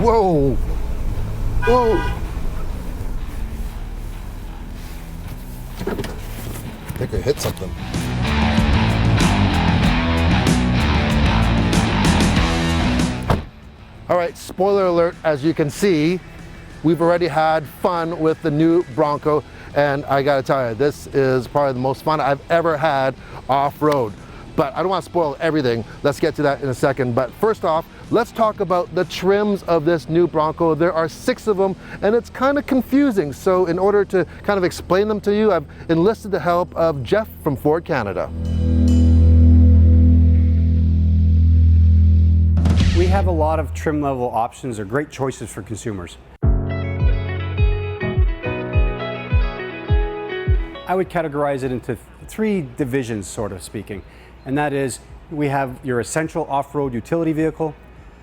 Whoa! Whoa! I think I hit something. All right, spoiler alert, as you can see, we've already had fun with the new Bronco, and I gotta tell you, this is probably the most fun I've ever had off-road. But I don't want to spoil everything. Let's get to that in a second. But first off, let's talk about the trims of this new Bronco. There are 6 of them, and it's kind of confusing. So in order to kind of explain them to you, I've enlisted the help of Jeff from Ford Canada. We have a lot of trim level options. They're great choices for consumers. I would categorize it into 3 divisions, sort of speaking. And that is, we have your essential off-road utility vehicle,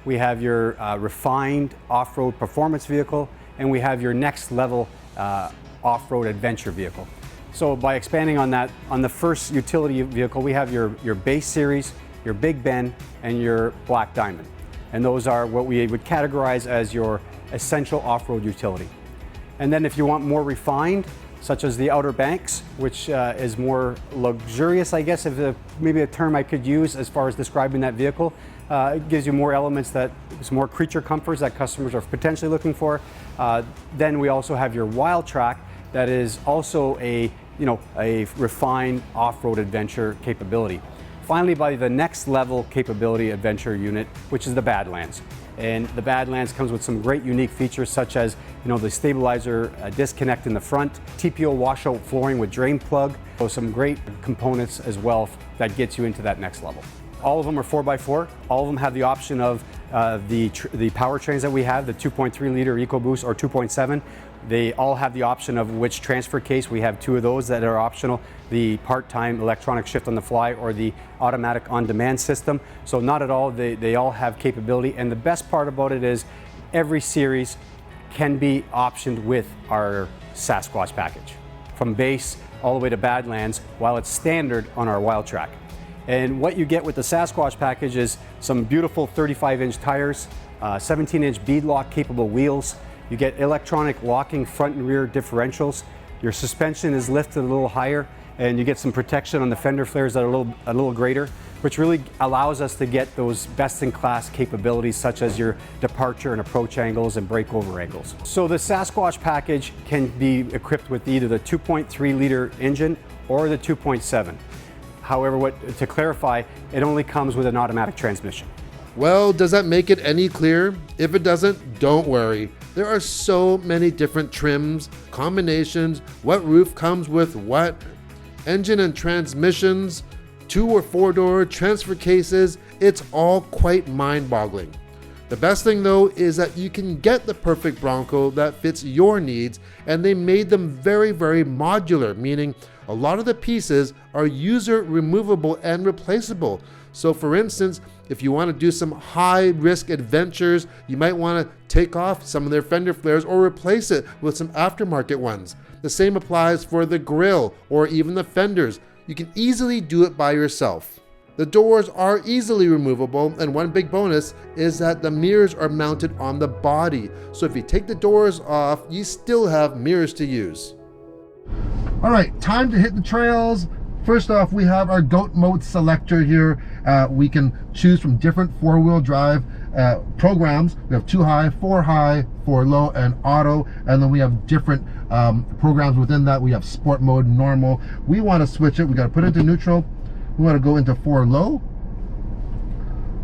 we have your refined off-road performance vehicle, and we have your next level off-road adventure vehicle. So by expanding on that, on the first utility vehicle, we have your base series, your Big Ben, and your Black Diamond. And those are what we would categorize as your essential off-road utility. And then if you want more refined, such as the Outer Banks, which is more luxurious, I guess, if maybe a term I could use as far as describing that vehicle. It gives you more elements that, some more creature comforts that customers are potentially looking for. Then we also have your Wild Track, that is also a refined off-road adventure capability. Finally, by the next level capability adventure unit, which is the Badlands. And the Badlands comes with some great unique features, such as the stabilizer disconnect in the front, TPO washout flooring with drain plug, so some great components as well that gets you into that next level. All of them are 4x4. All of them have the option of the powertrains that we have, the 2.3 liter EcoBoost or 2.7. They all have the option of which transfer case. We have 2 of those that are optional, the part-time electronic shift on the fly or the automatic on-demand system. So not at all, they all have capability. And the best part about it is every series can be optioned with our Sasquatch package, from base all the way to Badlands, while it's standard on our Wild Track. And what you get with the Sasquatch package is some beautiful 35-inch tires, 17-inch beadlock capable wheels. You get electronic locking front and rear differentials. Your suspension is lifted a little higher, and you get some protection on the fender flares that are a little greater, which really allows us to get those best-in-class capabilities, such as your departure and approach angles and breakover angles. So the Sasquatch package can be equipped with either the 2.3 liter engine or the 2.7. However, to clarify, it only comes with an automatic transmission. Well, does that make it any clearer? If it doesn't, don't worry. There are so many different trims, combinations, what roof comes with what, engine and transmissions, 2 or 4 door transfer cases. It's all quite mind-boggling. The best thing though is that you can get the perfect Bronco that fits your needs, and they made them very, very modular, meaning a lot of the pieces are user removable and replaceable. So for instance, if you want to do some high risk adventures, you might want to take off some of their fender flares or replace it with some aftermarket ones. The same applies for the grille or even the fenders. You can easily do it by yourself. The doors are easily removable, and one big bonus is that the mirrors are mounted on the body. So if you take the doors off, you still have mirrors to use. All right, time to hit the trails. First off, we have our goat mode selector here. We can choose from different 4-wheel drive programs. We have 2 high, 4 low, and auto. And then we have different programs within that. We have sport mode, normal. We want to switch it. We got to put it into neutral. We want to go into 4 low.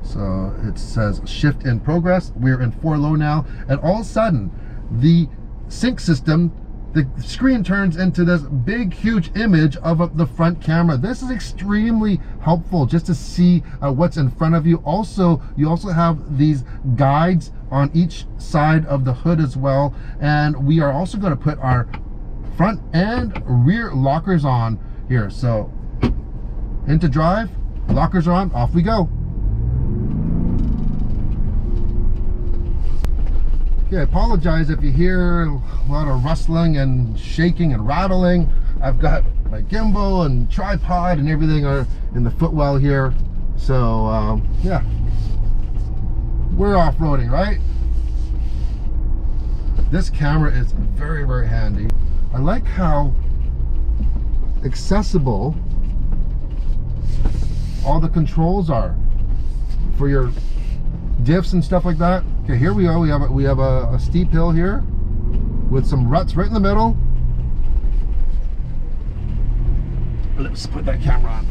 So it says shift in progress. We're in 4 low now. And all of a sudden, the sync system, the screen turns into this big, huge image of the front camera. This is extremely helpful just to see what's in front of you. Also, you also have these guides on each side of the hood as well. And we are also going to put our front and rear lockers on here. So into drive, lockers are on, off we go. Yeah, I apologize if you hear a lot of rustling and shaking and rattling. I've got my gimbal and tripod and everything are in the footwell here. So yeah, we're off-roading, right? This camera is very, very handy. I like how accessible all the controls are for your diffs and stuff like that. Okay, here we go. We have a steep hill here with some ruts right in the middle. Let's put that camera on.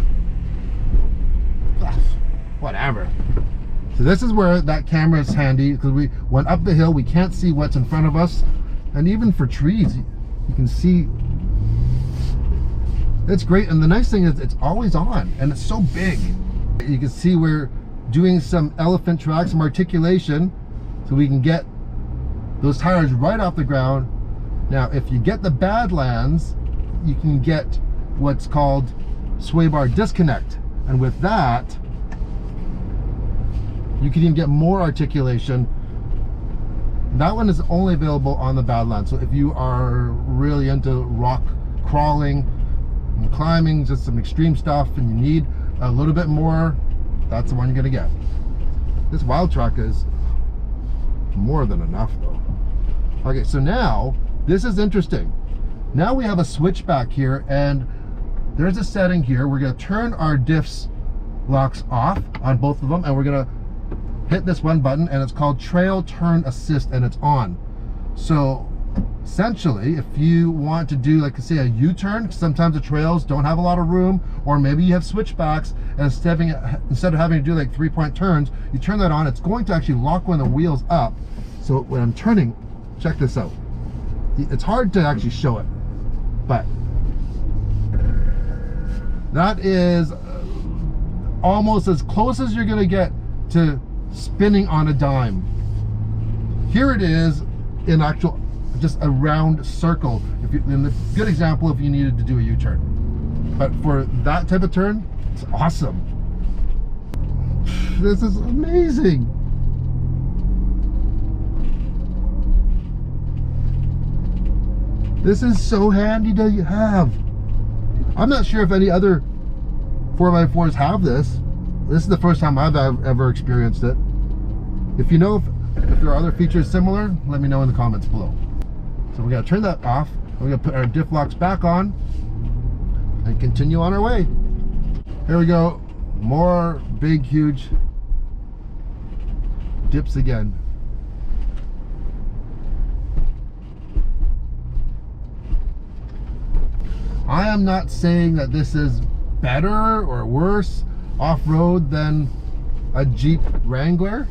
Whatever. So this is where that camera is handy, because we went up the hill, we can't see what's in front of us, and even for trees you can see. It's great, and the nice thing is it's always on, and it's so big. You can see we're doing some elephant track, some articulation, so we can get those tires right off the ground. Now if you get the Badlands, you can get what's called sway bar disconnect, and with that you can even get more articulation. That one is only available on the Badlands, so if you are really into rock crawling and climbing, just some extreme stuff, and you need a little bit more, that's the one you're gonna get. This wild track is more than enough though. Okay, so now this is interesting. Now we have a switch back here, and there's a setting here. We're gonna turn our diffs locks off on both of them, and we're gonna hit this one button, and it's called Trail Turn Assist, and it's on. So essentially, if you want to do, like, say, a U-turn, sometimes the trails don't have a lot of room, or maybe you have switchbacks, and instead of having to do like 3-point turns, you turn that on. It's going to actually lock one of the wheels up. So when I'm turning, check this out. It's hard to actually show it, but that is almost as close as you're going to get to spinning on a dime. Here it is in actual, just a round circle. If you, in the good example, if you needed to do a U-turn, but for that type of turn, it's awesome. This is amazing. This is so handy to have. I'm not sure if any other 4x4s have this. This is the first time I've ever experienced it. If you know if there are other features similar, let me know in the comments below. So we're gonna turn that off. We're gonna put our diff locks back on and continue on our way. Here we go. More big, huge dips again. I am not saying that this is better or worse off-road than a Jeep Wrangler.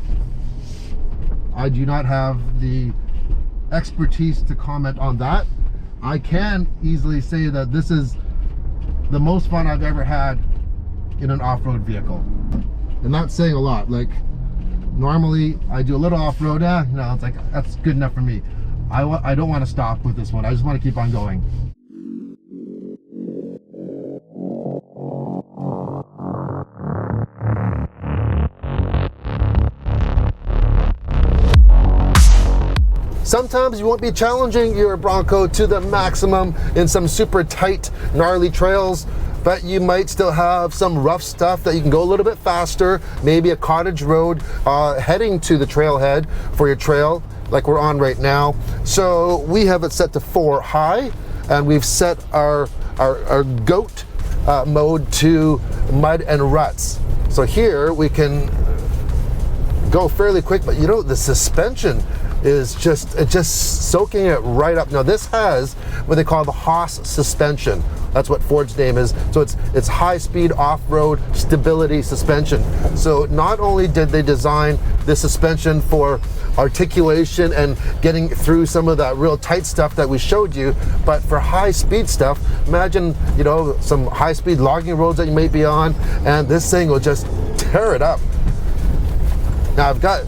I do not have the expertise to comment on that. I can easily say that this is the most fun I've ever had in an off-road vehicle. And that's saying a lot. Like, normally I do a little off-road, it's like, that's good enough for me. I don't want to stop with this one. I just want to keep on going. Sometimes you won't be challenging your Bronco to the maximum in some super tight, gnarly trails, but you might still have some rough stuff that you can go a little bit faster, maybe a cottage road heading to the trailhead for your trail, like we're on right now. So we have it set to 4 high, and we've set our goat mode to mud and ruts. So here we can go fairly quick, but you know, the suspension is just soaking it right up. Now this has what they call the Haas suspension. That's what Ford's name is. So it's high-speed off-road stability suspension. So not only did they design this suspension for articulation and getting through some of that real tight stuff that we showed you, but for high-speed stuff, imagine, you know, some high-speed logging roads that you may be on, and this thing will just tear it up. Now I've got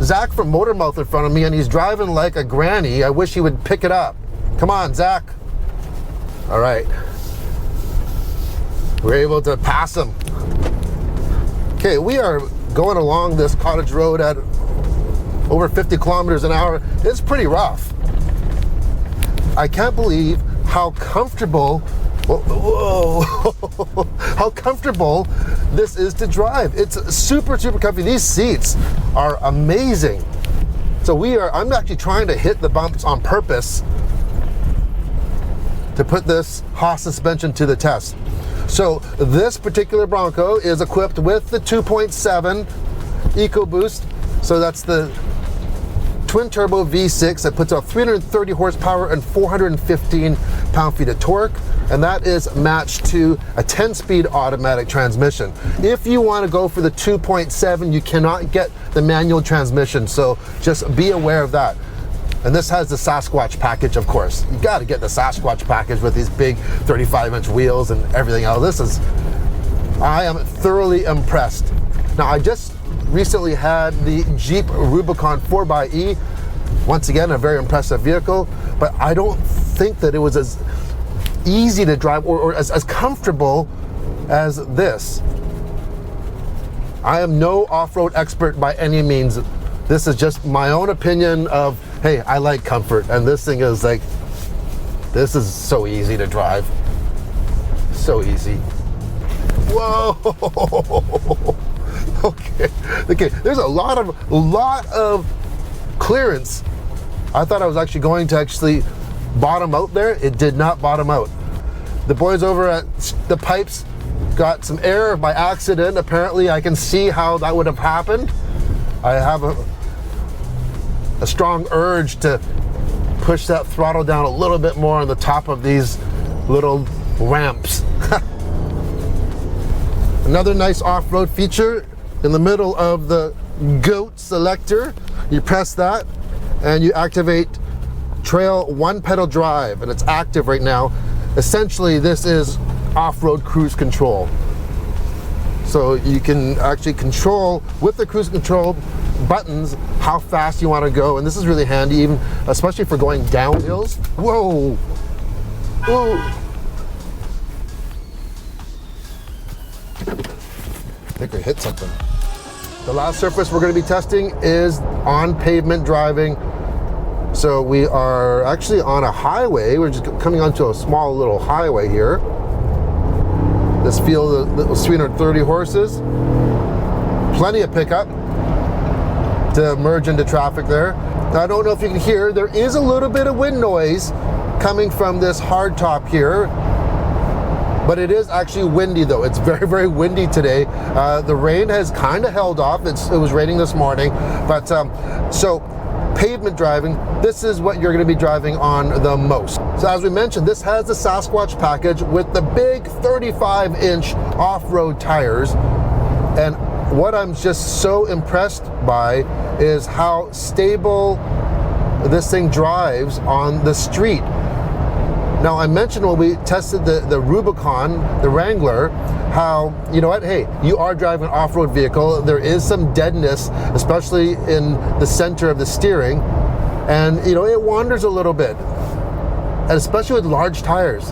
Zach from Motormouth in front of me, and he's driving like a granny. I wish he would pick it up. Come on, Zach. All right. We're able to pass him. Okay, we are going along this cottage road at over 50 kilometers an hour. It's pretty rough. I can't believe how comfortable, how comfortable this is to drive. It's super, super comfy. These seats are amazing. So I'm actually trying to hit the bumps on purpose to put this Haas suspension to the test. So this particular Bronco is equipped with the 2.7 EcoBoost. So that's the twin turbo V6 that puts out 330 horsepower and 415 pound-feet of torque. And that is matched to a 10-speed automatic transmission. If you want to go for the 2.7, you cannot get the manual transmission. So just be aware of that. And this has the Sasquatch package, of course. You got to get the Sasquatch package with these big 35-inch wheels and everything else. I am thoroughly impressed. Now, I just recently had the Jeep Rubicon 4xe. Once again, a very impressive vehicle, but I don't think that it was as easy to drive or as comfortable as this. I am no off-road expert by any means. This is just my own opinion of, hey, I like comfort, and this thing is like, this is so easy to drive. So easy. Whoa! Okay, there's a lot of clearance. I thought I was actually going to bottom out there. It did not bottom out. The boys over at the pipes got some air by accident. Apparently I can see how that would have happened. I have a strong urge to push that throttle down a little bit more on the top of these little ramps. Another nice off-road feature in the middle of the GOAT selector. You press that and you activate Trail one pedal drive, and it's active right now. Essentially, this is off-road cruise control. So you can actually control with the cruise control buttons how fast you want to go, and this is really handy, even especially for going down hills. Whoa! Whoa! I think I hit something. The last surface we're going to be testing is on pavement driving. So we are actually on a highway. We're just coming onto a small little highway here. This field was 330 horses. Plenty of pickup to merge into traffic there. Now, I don't know if you can hear, there is a little bit of wind noise coming from this hardtop here, but it is actually windy though. It's very, very windy today. The rain has kind of held off. It was raining this morning, but so pavement driving, this is what you're going to be driving on the most. So as we mentioned, this has the Sasquatch package with the big 35-inch off-road tires, and what I'm just so impressed by is how stable this thing drives on the street. Now, I mentioned when we tested the Rubicon, the Wrangler, how, you know what, hey, you are driving an off-road vehicle. There is some deadness, especially in the center of the steering, and, you know, it wanders a little bit, and especially with large tires.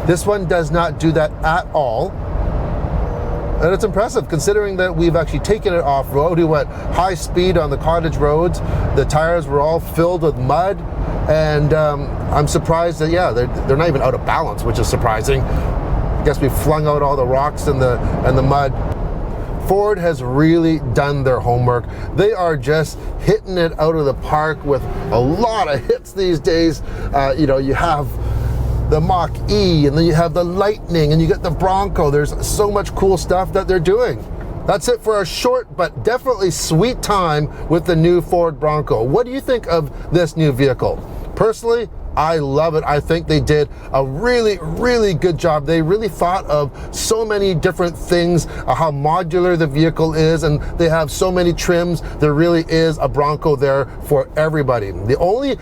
This one does not do that at all. And it's impressive considering that we've actually taken it off-road. We went high speed on the cottage roads. The tires were all filled with mud. And I'm surprised that, yeah, they're not even out of balance, which is surprising. I guess we flung out all the rocks and the mud. Ford has really done their homework. They are just hitting it out of the park with a lot of hits these days. You know, you have the Mach-E, and then you have the Lightning, and you get the Bronco. There's so much cool stuff that they're doing. That's it for a short but definitely sweet time with the new Ford Bronco. What do you think of this new vehicle? Personally, I love it. I think they did a really, really good job. They really thought of so many different things, how modular the vehicle is, and they have so many trims. There really is a Bronco there for everybody. The only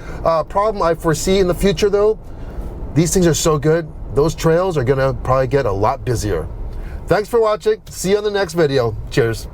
problem I foresee in the future, though, these things are so good, those trails are gonna probably get a lot busier. Thanks for watching. See you on the next video. Cheers.